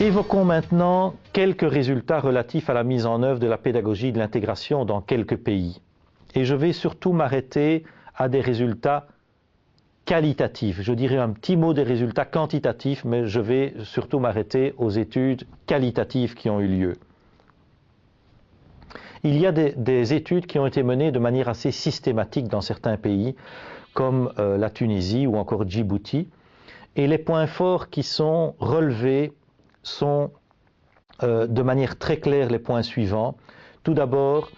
Évoquons maintenant quelques résultats relatifs à la mise en œuvre de la pédagogie de l'intégration dans quelques pays. Et je vais surtout m'arrêter à des résultats qualitatifs. Je dirais un petit mot des résultats quantitatifs, mais je vais surtout m'arrêter aux études qualitatives qui ont eu lieu. Il y a des études qui ont été menées de manière assez systématique dans certains pays, comme la Tunisie ou encore Djibouti, et les points forts qui sont relevés sont de manière très claire les points suivants. Tout d'abord,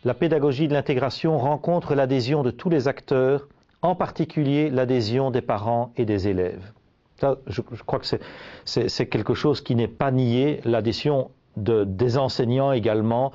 la pédagogie de l'intégration rencontre l'adhésion de tous les acteurs, en particulier l'adhésion des parents et des élèves. Ça, je crois que c'est quelque chose qui n'est pas nié, l'adhésion des enseignants également.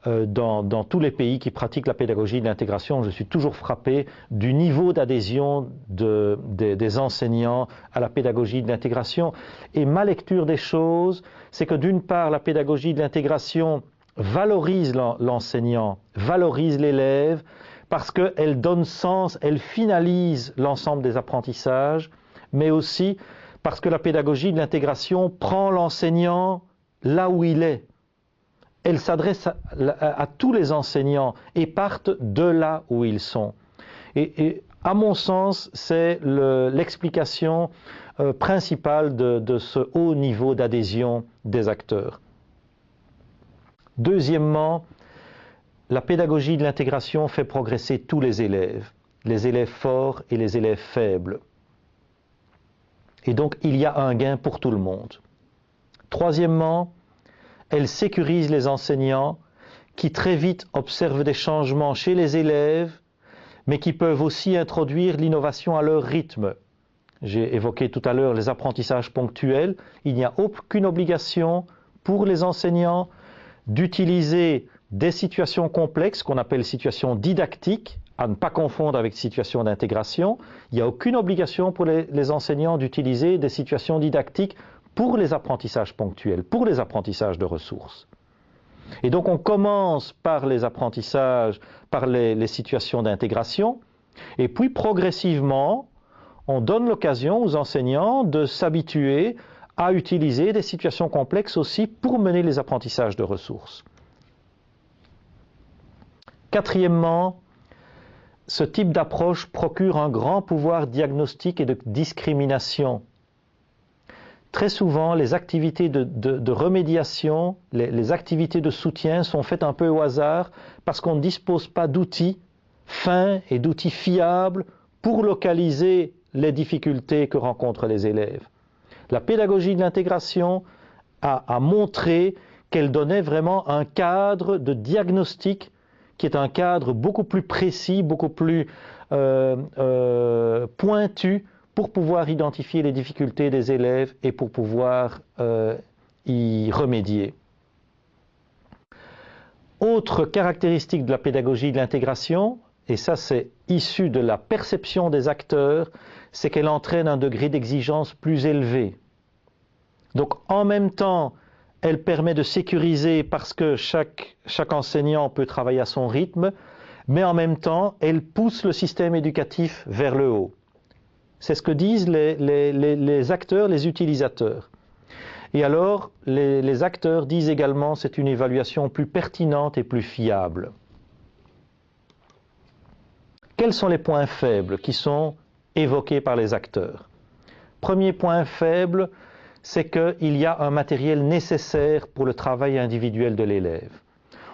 Dans tous les pays qui pratiquent la pédagogie de l'intégration, je suis toujours frappé du niveau d'adhésion des enseignants à la pédagogie de l'intégration. Et ma lecture des choses, c'est que d'une part, la pédagogie de l'intégration valorise l'enseignant, valorise l'élève, parce qu'elle donne sens, elle finalise l'ensemble des apprentissages, mais aussi parce que la pédagogie de l'intégration prend l'enseignant là où il est. Elle s'adresse à tous les enseignants et partent de là où ils sont. Et à mon sens, c'est l'explication principale de ce haut niveau d'adhésion des acteurs. Deuxièmement, la pédagogie de l'intégration fait progresser tous les élèves forts et les élèves faibles. Et donc, il y a un gain pour tout le monde. Troisièmement, elle sécurise les enseignants qui très vite observent des changements chez les élèves, mais qui peuvent aussi introduire l'innovation à leur rythme. J'ai évoqué tout à l'heure les apprentissages ponctuels. Il n'y a aucune obligation pour les enseignants d'utiliser des situations complexes, qu'on appelle situations didactiques, à ne pas confondre avec situations d'intégration. Il n'y a aucune obligation pour les enseignants d'utiliser des situations didactiques pour les apprentissages ponctuels, pour les apprentissages de ressources. Et donc on commence par les apprentissages, par les situations d'intégration, et puis progressivement, on donne l'occasion aux enseignants de s'habituer à utiliser des situations complexes aussi pour mener les apprentissages de ressources. Quatrièmement, ce type d'approche procure un grand pouvoir diagnostique et de discrimination. Très souvent, les activités de remédiation, les activités de soutien sont faites un peu au hasard parce qu'on ne dispose pas d'outils fins et d'outils fiables pour localiser les difficultés que rencontrent les élèves. La pédagogie de l'intégration a montré qu'elle donnait vraiment un cadre de diagnostic qui est un cadre beaucoup plus précis, beaucoup plus pointu pour pouvoir identifier les difficultés des élèves et pour pouvoir y remédier. Autre caractéristique de la pédagogie de l'intégration, et ça c'est issu de la perception des acteurs, c'est qu'elle entraîne un degré d'exigence plus élevé. Donc en même temps, elle permet de sécuriser parce que chaque enseignant peut travailler à son rythme, mais en même temps, elle pousse le système éducatif vers le haut. C'est ce que disent les acteurs, les utilisateurs. Et alors, les acteurs disent également que c'est une évaluation plus pertinente et plus fiable. Quels sont les points faibles qui sont évoqués par les acteurs? Premier point faible, c'est qu'il y a un matériel nécessaire pour le travail individuel de l'élève.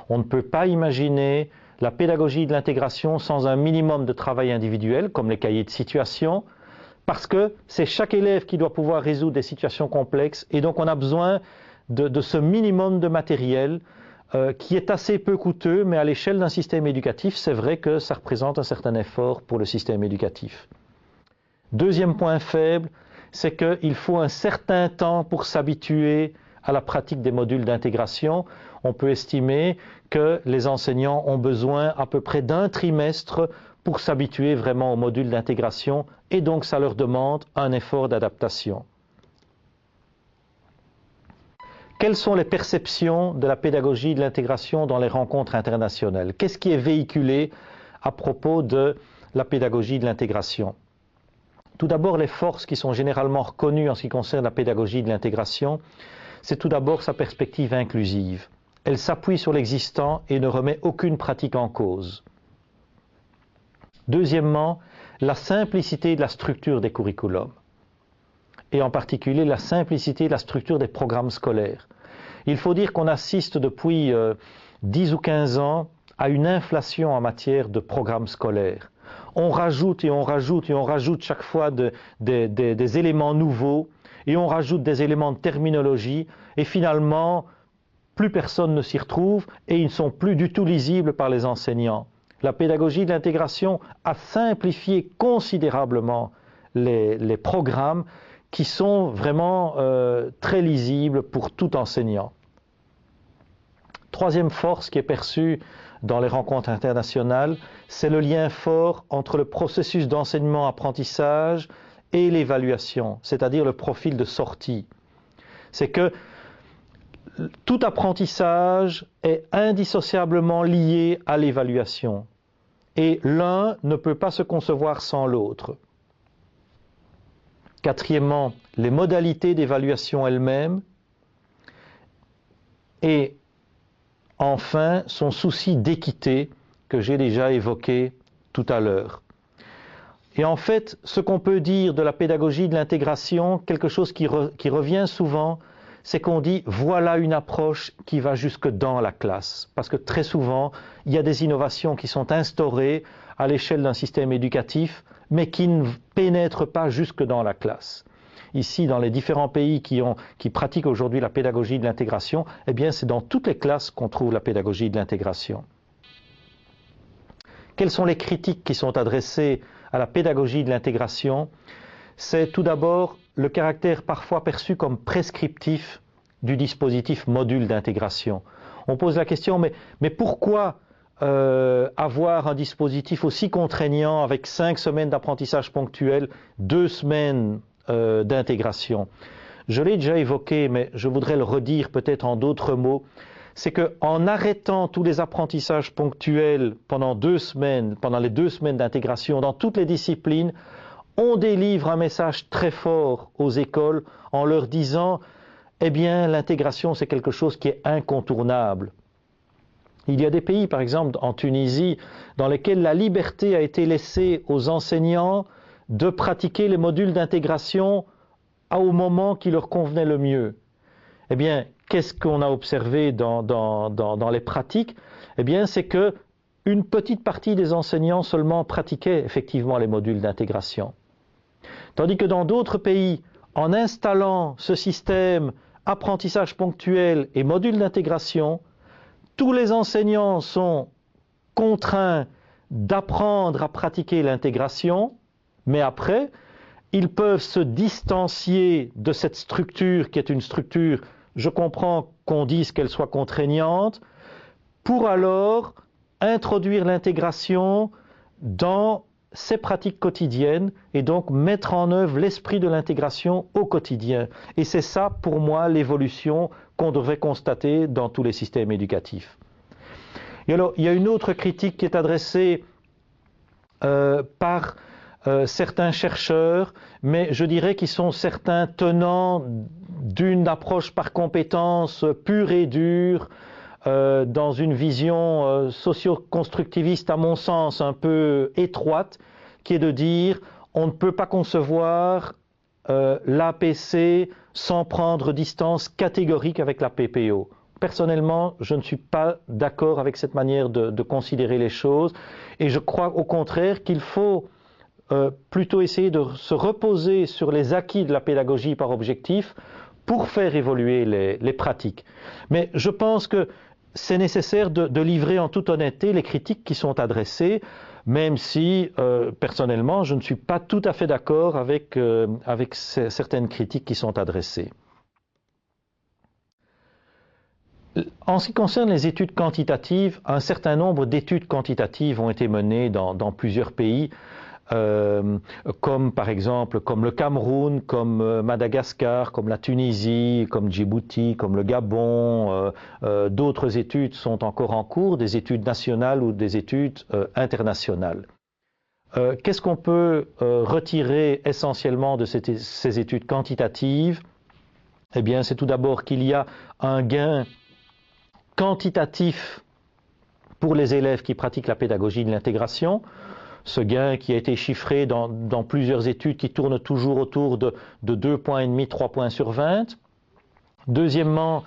On ne peut pas imaginer la pédagogie de l'intégration sans un minimum de travail individuel, comme les cahiers de situation, parce que c'est chaque élève qui doit pouvoir résoudre des situations complexes, et donc on a besoin de ce minimum de matériel qui est assez peu coûteux, mais à l'échelle d'un système éducatif, c'est vrai que ça représente un certain effort pour le système éducatif. Deuxième point faible, c'est qu'il faut un certain temps pour s'habituer à la pratique des modules d'intégration. On peut estimer que les enseignants ont besoin à peu près d'un trimestre pour s'habituer vraiment aux modules d'intégration, et donc ça leur demande un effort d'adaptation. Quelles sont les perceptions de la pédagogie de l'intégration dans les rencontres internationales? Qu'est-ce qui est véhiculé à propos de la pédagogie de l'intégration? Tout d'abord, les forces qui sont généralement reconnues en ce qui concerne la pédagogie de l'intégration, c'est tout d'abord sa perspective inclusive. Elle s'appuie sur l'existant et ne remet aucune pratique en cause. Deuxièmement, la simplicité de la structure des curriculums, et en particulier la simplicité de la structure des programmes scolaires. Il faut dire qu'on assiste depuis 10 ou 15 ans à une inflation en matière de programmes scolaires. On rajoute et on rajoute et on rajoute chaque fois des éléments nouveaux et on rajoute des éléments de terminologie et finalement, plus personne ne s'y retrouve et ils ne sont plus du tout lisibles par les enseignants. La pédagogie de l'intégration a simplifié considérablement les programmes qui sont vraiment très lisibles pour tout enseignant. Troisième force qui est perçue dans les rencontres internationales, c'est le lien fort entre le processus d'enseignement-apprentissage et l'évaluation, c'est-à-dire le profil de sortie. C'est que tout apprentissage est indissociablement lié à l'évaluation et l'un ne peut pas se concevoir sans l'autre. Quatrièmement, les modalités d'évaluation elles-mêmes et enfin son souci d'équité que j'ai déjà évoqué tout à l'heure. Et en fait, ce qu'on peut dire de la pédagogie de l'intégration, quelque chose qui revient souvent, c'est qu'on dit voilà une approche qui va jusque dans la classe. Parce que très souvent, il y a des innovations qui sont instaurées à l'échelle d'un système éducatif, mais qui ne pénètrent pas jusque dans la classe. Ici, dans les différents pays qui pratiquent aujourd'hui la pédagogie de l'intégration, eh bien, c'est dans toutes les classes qu'on trouve la pédagogie de l'intégration. Quelles sont les critiques qui sont adressées à la pédagogie de l'intégration? C'est tout d'abord le caractère parfois perçu comme prescriptif du dispositif module d'intégration. On pose la question, mais pourquoi avoir un dispositif aussi contraignant avec 5 semaines d'apprentissage ponctuel, 2 semaines d'intégration? Je l'ai déjà évoqué, mais je voudrais le redire peut-être en d'autres mots. C'est qu'en arrêtant tous les apprentissages ponctuels pendant les 2 semaines d'intégration dans toutes les disciplines, on délivre un message très fort aux écoles en leur disant « Eh bien, l'intégration, c'est quelque chose qui est incontournable ». Il y a des pays, par exemple en Tunisie, dans lesquels la liberté a été laissée aux enseignants de pratiquer les modules d'intégration au moment qui leur convenait le mieux. Eh bien, qu'est-ce qu'on a observé dans les pratiques? Eh bien, c'est que une petite partie des enseignants seulement pratiquaient effectivement les modules d'intégration. Tandis que dans d'autres pays, en installant ce système apprentissage ponctuel et module d'intégration, tous les enseignants sont contraints d'apprendre à pratiquer l'intégration, mais après, ils peuvent se distancier de cette structure qui est une structure, je comprends qu'on dise qu'elle soit contraignante, pour alors introduire l'intégration dans ses pratiques quotidiennes et donc mettre en œuvre l'esprit de l'intégration au quotidien. Et c'est ça, pour moi, l'évolution qu'on devrait constater dans tous les systèmes éducatifs. Et alors, il y a une autre critique qui est adressée par certains chercheurs, mais je dirais qu'ils sont certains tenants d'une approche par compétence pure et dure, dans une vision socio-constructiviste, à mon sens, un peu étroite, qui est de dire on ne peut pas concevoir l'APC sans prendre distance catégorique avec la PPO. Personnellement, je ne suis pas d'accord avec cette manière de considérer les choses et je crois au contraire qu'il faut plutôt essayer de se reposer sur les acquis de la pédagogie par objectif pour faire évoluer les pratiques. Mais je pense que c'est nécessaire de livrer en toute honnêteté les critiques qui sont adressées, même si, personnellement, je ne suis pas tout à fait d'accord avec certaines critiques qui sont adressées. En ce qui concerne les études quantitatives, un certain nombre d'études quantitatives ont été menées dans plusieurs pays, comme par exemple comme le Cameroun, comme Madagascar, comme la Tunisie, comme Djibouti, comme le Gabon. D'autres études sont encore en cours, des études nationales ou des études internationales. Qu'est-ce qu'on peut retirer essentiellement de ces études quantitatives? Eh bien, c'est tout d'abord qu'il y a un gain quantitatif pour les élèves qui pratiquent la pédagogie de l'intégration. Ce gain qui a été chiffré dans plusieurs études qui tournent toujours autour de 2,5 points, 3 points sur 20. Deuxièmement,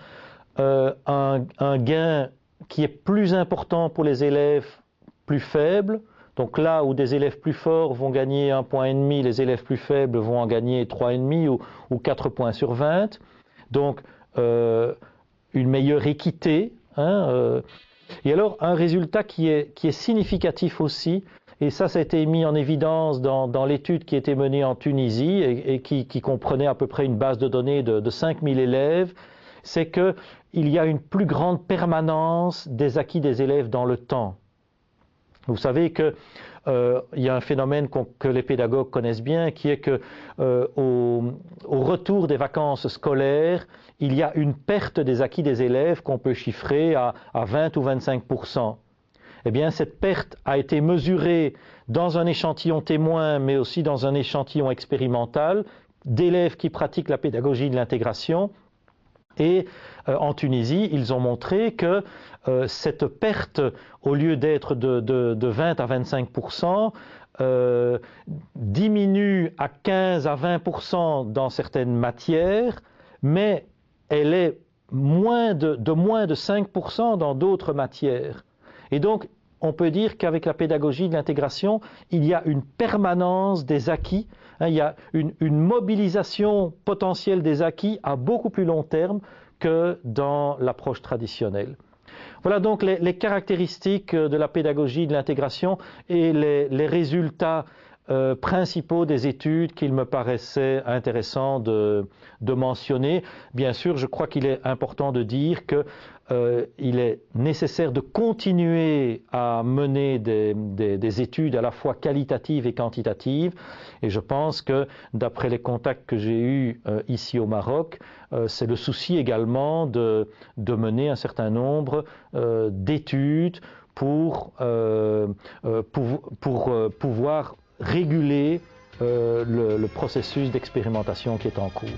un gain qui est plus important pour les élèves plus faibles. Donc là où des élèves plus forts vont gagner 1,5 point, les élèves plus faibles vont en gagner 3,5 ou 4 points sur 20. Donc une meilleure équité. Et alors un résultat qui est significatif aussi, et ça a été mis en évidence dans l'étude qui a été menée en Tunisie et qui comprenait à peu près une base de données de 5000 élèves, c'est qu'il y a une plus grande permanence des acquis des élèves dans le temps. Vous savez qu'il y a un phénomène que les pédagogues connaissent bien, qui est que au retour des vacances scolaires, il y a une perte des acquis des élèves qu'on peut chiffrer à 20 ou 25%. Eh bien, cette perte a été mesurée dans un échantillon témoin, mais aussi dans un échantillon expérimental d'élèves qui pratiquent la pédagogie de l'intégration. Et en Tunisie, ils ont montré que cette perte, au lieu d'être de 20 à 25%, diminue à 15 à 20% dans certaines matières, mais elle est moins de 5% dans d'autres matières. Et donc, on peut dire qu'avec la pédagogie de l'intégration, il y a une permanence des acquis, il y a une mobilisation potentielle des acquis à beaucoup plus long terme que dans l'approche traditionnelle. Voilà donc les caractéristiques de la pédagogie de l'intégration et les résultats principaux des études qu'il me paraissait intéressant de mentionner. Bien sûr, je crois qu'il est important de dire qu'il est nécessaire de continuer à mener des études à la fois qualitatives et quantitatives. Et je pense que, d'après les contacts que j'ai eus ici au Maroc, c'est le souci également de mener un certain nombre d'études pour pouvoir réguler le processus d'expérimentation qui est en cours.